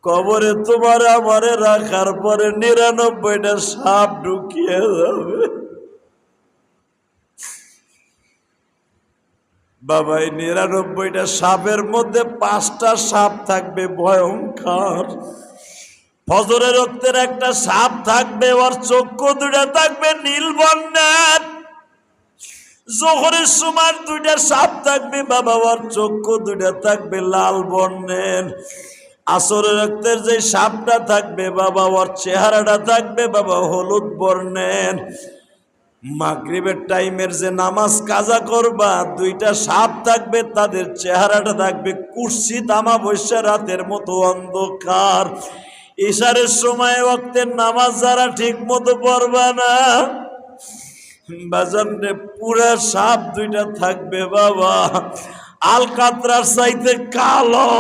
কবরে তোমার আমারে রাখার পরে ৯৯টা সাপ ঢুকিয়ে যাবে। বাবা, এই ৯৯টা সাপের মধ্যে 5টা সাপ থাকবে ভয়ঙ্কর। ফজরের রক্তের একটা সাপ থাকবে, ওর চক্ষু দুটা থাকবে নীল বর্ণের। জোহরের সময় 2টা সাপ থাকবে বাবা, ওর চক্ষু দুটা থাকবে লাল বর্ণের। আসরের রক্তের যে সাপটা থাকবে বাবা, ওর চেহারাটা থাকবে বাবা হলুদ বর্ণের। মাগরিবের টাইমের যে নামাজ কাজা করবা, 2টা সাপ থাকবে, তাদের চেহারাটা থাকবে কুৎসিত আমাবস্যা রাতের মতো অন্ধকার। ইশারের সময় ওয়াক্তের নামাজ যারা ঠিক মতো পড়বা না বাজান রে, পুরা সাপ 2টা থাকবে বাবা, আলকাতরার চাইতে কালো।